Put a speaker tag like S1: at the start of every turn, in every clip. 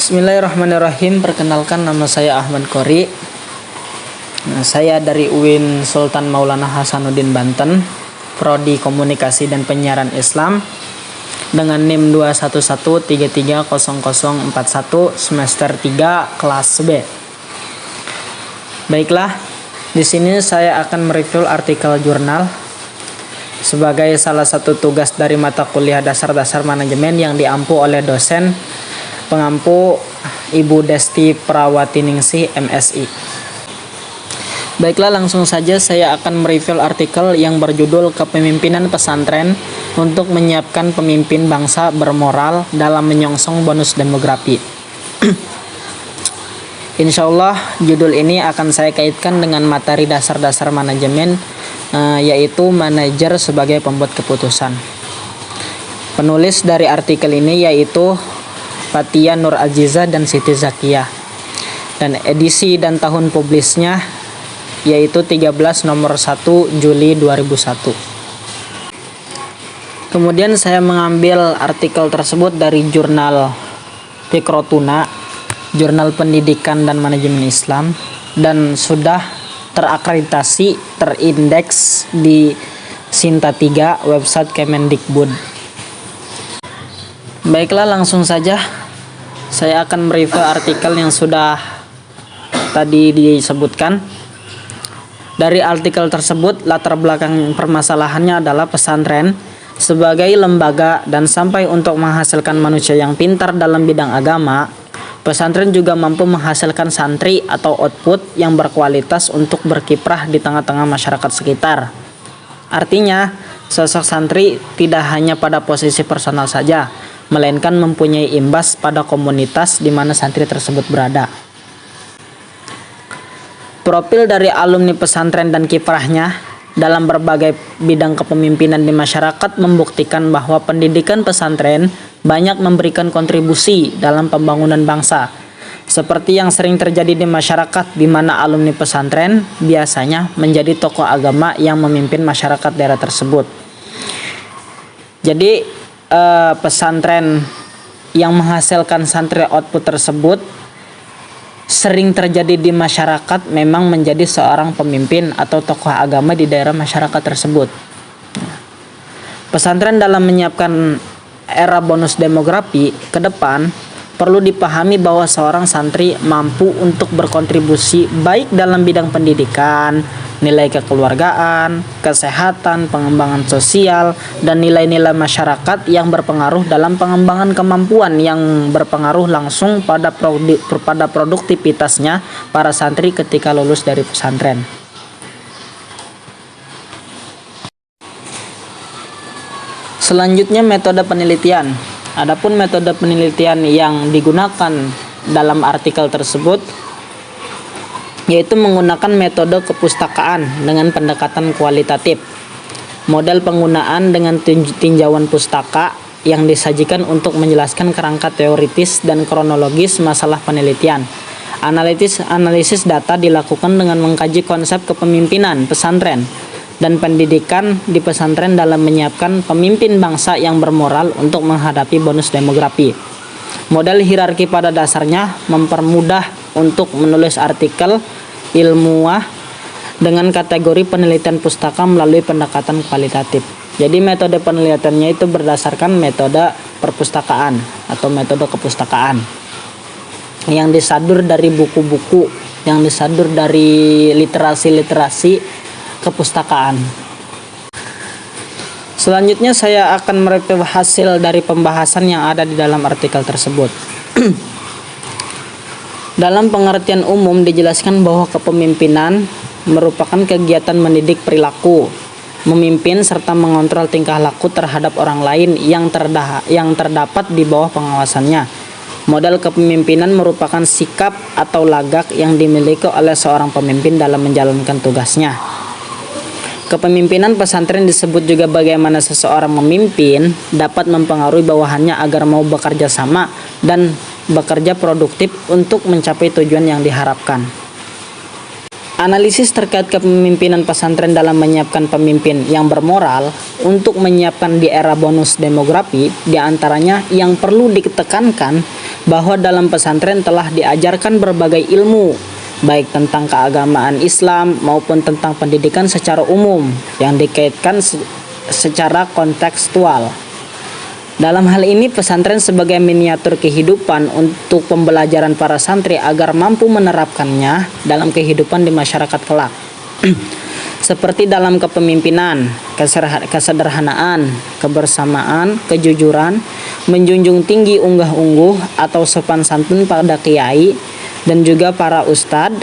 S1: Bismillahirrahmanirrahim. Perkenalkan, nama saya Ahmad Qori. Saya dari UIN Sultan Maulana Hasanuddin Banten, Prodi Komunikasi dan Penyiaran Islam dengan NIM 211330041 semester 3 kelas B. Baiklah, di sini saya akan mereview artikel jurnal sebagai salah satu tugas dari mata kuliah dasar-dasar manajemen yang diampu oleh dosen pengampu Ibu Desti Prawatiningsih, MSI. Baiklah, langsung saja saya akan mereview artikel yang berjudul Kepemimpinan Pesantren untuk Menyiapkan Pemimpin Bangsa Bermoral dalam Menyongsong Bonus Demografi. Insya Allah judul ini akan saya kaitkan dengan materi dasar-dasar manajemen, yaitu manajer sebagai pembuat keputusan. Penulis dari artikel ini yaitu Fathia Nur Azizah dan Siti Zakiyah, dan edisi dan tahun publisnya yaitu 13 nomor 1 Juli 2001. Kemudian saya mengambil artikel tersebut dari jurnal Fikrotuna, jurnal pendidikan dan manajemen Islam, dan sudah terakreditasi, terindeks di Sinta 3 website Kemendikbud. Baiklah, langsung saja saya akan mereview artikel yang sudah tadi disebutkan. Dari artikel tersebut, latar belakang permasalahannya adalah pesantren sebagai lembaga dan sampai untuk menghasilkan manusia yang pintar dalam bidang agama, pesantren juga mampu menghasilkan santri atau output yang berkualitas untuk berkiprah di tengah-tengah masyarakat sekitar. Artinya, sosok santri tidak hanya pada posisi personal saja, melainkan mempunyai imbas pada komunitas di mana santri tersebut berada. Profil dari alumni pesantren dan kiprahnya dalam berbagai bidang kepemimpinan di masyarakat membuktikan bahwa pendidikan pesantren banyak memberikan kontribusi dalam pembangunan bangsa. Seperti yang sering terjadi di masyarakat, di mana alumni pesantren biasanya menjadi tokoh agama yang memimpin masyarakat daerah tersebut. Jadi pesantren yang menghasilkan santri output tersebut sering terjadi di masyarakat, memang menjadi seorang pemimpin atau tokoh agama di daerah masyarakat tersebut. Pesantren dalam menyiapkan era bonus demografi ke depan perlu dipahami bahwa seorang santri mampu untuk berkontribusi baik dalam bidang pendidikan, nilai kekeluargaan, kesehatan, pengembangan sosial, dan nilai-nilai masyarakat yang berpengaruh dalam pengembangan kemampuan yang berpengaruh langsung pada produktivitasnya para santri ketika lulus dari pesantren. Selanjutnya, metode penelitian. Adapun metode penelitian yang digunakan dalam artikel tersebut yaitu menggunakan metode kepustakaan dengan pendekatan kualitatif. Model penggunaan dengan tinjauan pustaka yang disajikan untuk menjelaskan kerangka teoritis dan kronologis masalah penelitian. Analisis data dilakukan dengan mengkaji konsep kepemimpinan pesantren dan pendidikan di pesantren dalam menyiapkan pemimpin bangsa yang bermoral untuk menghadapi bonus demografi. Model hierarki pada dasarnya mempermudah untuk menulis artikel ilmuah dengan kategori penelitian pustaka melalui pendekatan kualitatif. Jadi metode penelitiannya itu berdasarkan metode perpustakaan atau metode kepustakaan yang disadur dari buku-buku, yang disadur dari literasi kepustakaan. Selanjutnya saya akan mereview hasil dari pembahasan yang ada di dalam artikel tersebut. Dalam pengertian umum dijelaskan bahwa kepemimpinan merupakan kegiatan mendidik perilaku, memimpin serta mengontrol tingkah laku terhadap orang lain yang terdapat di bawah pengawasannya. Model kepemimpinan merupakan sikap atau lagak yang dimiliki oleh seorang pemimpin dalam menjalankan tugasnya. Kepemimpinan pesantren disebut juga bagaimana seseorang memimpin dapat mempengaruhi bawahannya agar mau bekerja sama dan bekerja produktif untuk mencapai tujuan yang diharapkan. Analisis terkait kepemimpinan pesantren dalam menyiapkan pemimpin yang bermoral untuk menyiapkan di era bonus demografi, diantaranya yang perlu ditekankan bahwa dalam pesantren telah diajarkan berbagai ilmu, baik tentang keagamaan Islam maupun tentang pendidikan secara umum yang dikaitkan secara kontekstual. Dalam hal ini, pesantren sebagai miniatur kehidupan untuk pembelajaran para santri agar mampu menerapkannya dalam kehidupan di masyarakat kelak. Seperti dalam kepemimpinan, kesederhanaan, kebersamaan, kejujuran, menjunjung tinggi unggah-ungguh atau sopan santun pada kiai dan juga para ustadz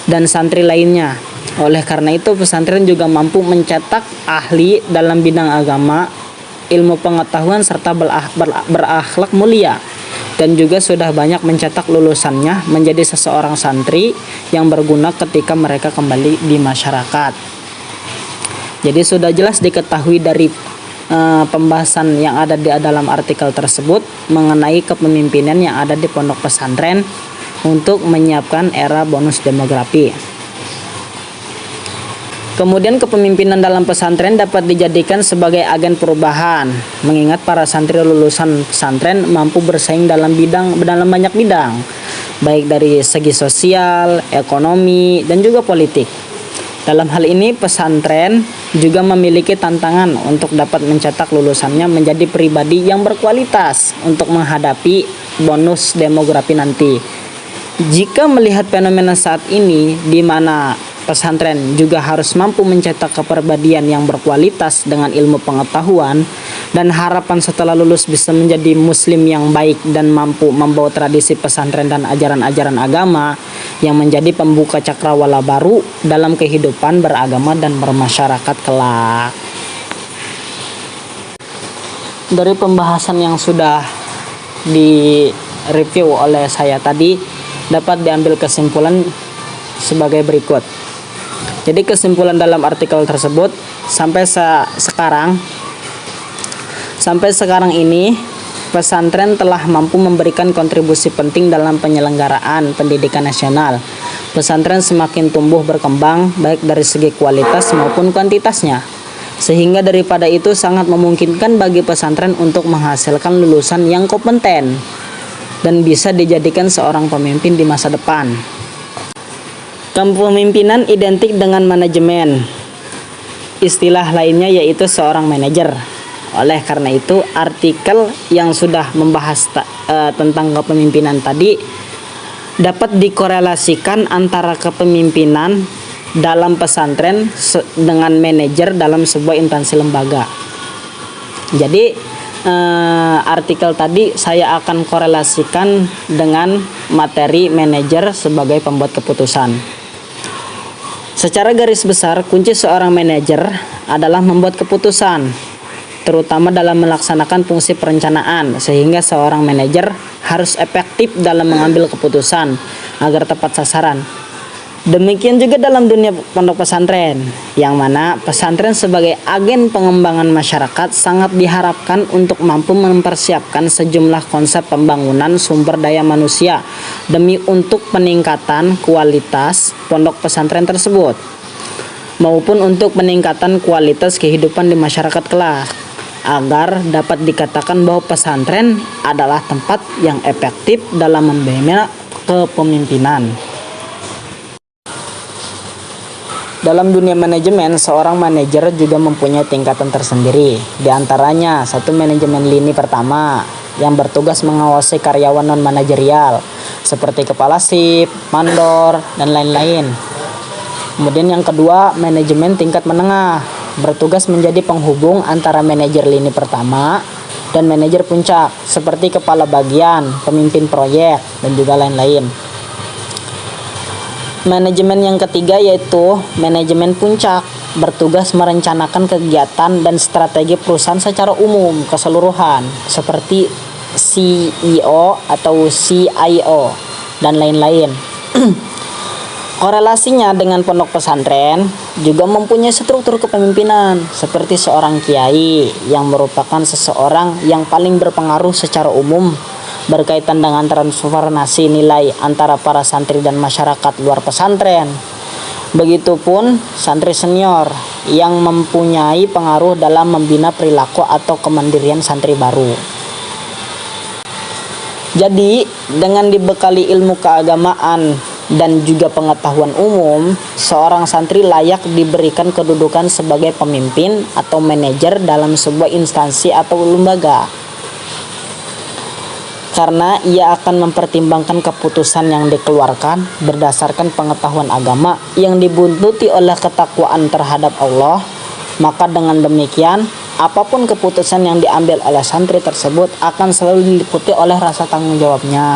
S1: dan santri lainnya. Oleh karena itu, pesantren juga mampu mencetak ahli dalam bidang agama, ilmu pengetahuan serta berakhlak mulia, dan juga sudah banyak mencetak lulusannya menjadi seseorang santri yang berguna ketika mereka kembali di masyarakat. Jadi sudah jelas diketahui dari pembahasan yang ada di dalam artikel tersebut mengenai kepemimpinan yang ada di pondok pesantren untuk menyiapkan era bonus demografi. Kemudian kepemimpinan dalam pesantren dapat dijadikan sebagai agen perubahan, mengingat para santri lulusan pesantren mampu bersaing dalam banyak bidang, baik dari segi sosial, ekonomi, dan juga politik. Dalam hal ini, pesantren juga memiliki tantangan untuk dapat mencetak lulusannya menjadi pribadi yang berkualitas untuk menghadapi bonus demografi nanti. Jika melihat fenomena saat ini, di mana pesantren juga harus mampu mencetak kepribadian yang berkualitas dengan ilmu pengetahuan, dan harapan setelah lulus bisa menjadi muslim yang baik dan mampu membawa tradisi pesantren dan ajaran-ajaran agama yang menjadi pembuka cakrawala baru dalam kehidupan beragama dan bermasyarakat kelak. Dari pembahasan yang sudah di-review oleh saya tadi, dapat diambil kesimpulan sebagai berikut. Jadi kesimpulan dalam artikel tersebut, sampai sekarang ini pesantren telah mampu memberikan kontribusi penting dalam penyelenggaraan pendidikan nasional. Pesantren semakin tumbuh berkembang baik dari segi kualitas maupun kuantitasnya, sehingga daripada itu sangat memungkinkan bagi pesantren untuk menghasilkan lulusan yang kompeten dan bisa dijadikan seorang pemimpin di masa depan. Kepemimpinan identik dengan manajemen. Istilah lainnya yaitu seorang manajer. Oleh karena itu, artikel yang sudah membahas tentang kepemimpinan tadi dapat dikorelasikan antara kepemimpinan dalam pesantren dengan manajer dalam sebuah instansi lembaga. Jadi artikel tadi saya akan korelasikan dengan materi manajer sebagai pembuat keputusan. Secara garis besar, kunci seorang manajer adalah membuat keputusan, terutama dalam melaksanakan fungsi perencanaan, sehingga seorang manajer harus efektif dalam mengambil keputusan agar tepat sasaran. Demikian juga dalam dunia pondok pesantren, yang mana pesantren sebagai agen pengembangan masyarakat sangat diharapkan untuk mampu mempersiapkan sejumlah konsep pembangunan sumber daya manusia demi untuk peningkatan kualitas pondok pesantren tersebut, maupun untuk peningkatan kualitas kehidupan di masyarakat kelak, agar dapat dikatakan bahwa pesantren adalah tempat yang efektif dalam membina kepemimpinan. Dalam dunia manajemen, seorang manajer juga mempunyai tingkatan tersendiri. Di antaranya, satu manajemen lini pertama yang bertugas mengawasi karyawan non-manajerial seperti kepala shift, mandor, dan lain-lain. Kemudian yang kedua, manajemen tingkat menengah bertugas menjadi penghubung antara manajer lini pertama dan manajer puncak seperti kepala bagian, pemimpin proyek, dan juga lain-lain. Manajemen yang ketiga yaitu manajemen puncak, bertugas merencanakan kegiatan dan strategi perusahaan secara umum keseluruhan seperti CEO atau CIO dan lain-lain. Korelasinya dengan pondok pesantren juga mempunyai struktur kepemimpinan seperti seorang kiai yang merupakan seseorang yang paling berpengaruh secara umum berkaitan dengan transformasi nilai antara para santri dan masyarakat luar pesantren. Begitupun santri senior yang mempunyai pengaruh dalam membina perilaku atau kemandirian santri baru. Jadi, dengan dibekali ilmu keagamaan dan juga pengetahuan umum, seorang santri layak diberikan kedudukan sebagai pemimpin atau manajer dalam sebuah instansi atau lembaga. Karena ia akan mempertimbangkan keputusan yang dikeluarkan berdasarkan pengetahuan agama yang dibuntuti oleh ketakwaan terhadap Allah. Maka dengan demikian, apapun keputusan yang diambil oleh santri tersebut akan selalu diliputi oleh rasa tanggung jawabnya.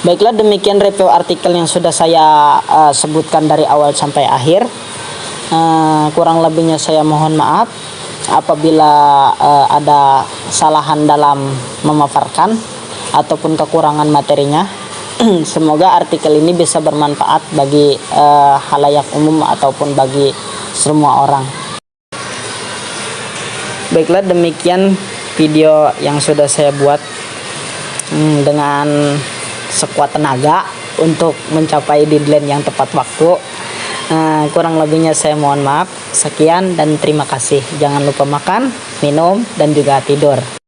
S1: Baiklah, demikian review artikel yang sudah saya sebutkan dari awal sampai akhir. Kurang lebihnya saya mohon maaf apabila ada kesalahan dalam memaparkan ataupun kekurangan materinya. Semoga artikel ini bisa bermanfaat bagi halayak umum ataupun bagi semua orang. Baiklah, demikian video yang sudah saya buat dengan sekuat tenaga untuk mencapai deadline yang tepat waktu. Kurang lebihnya saya mohon maaf. Sekian dan terima kasih. Jangan lupa makan, minum, dan juga tidur.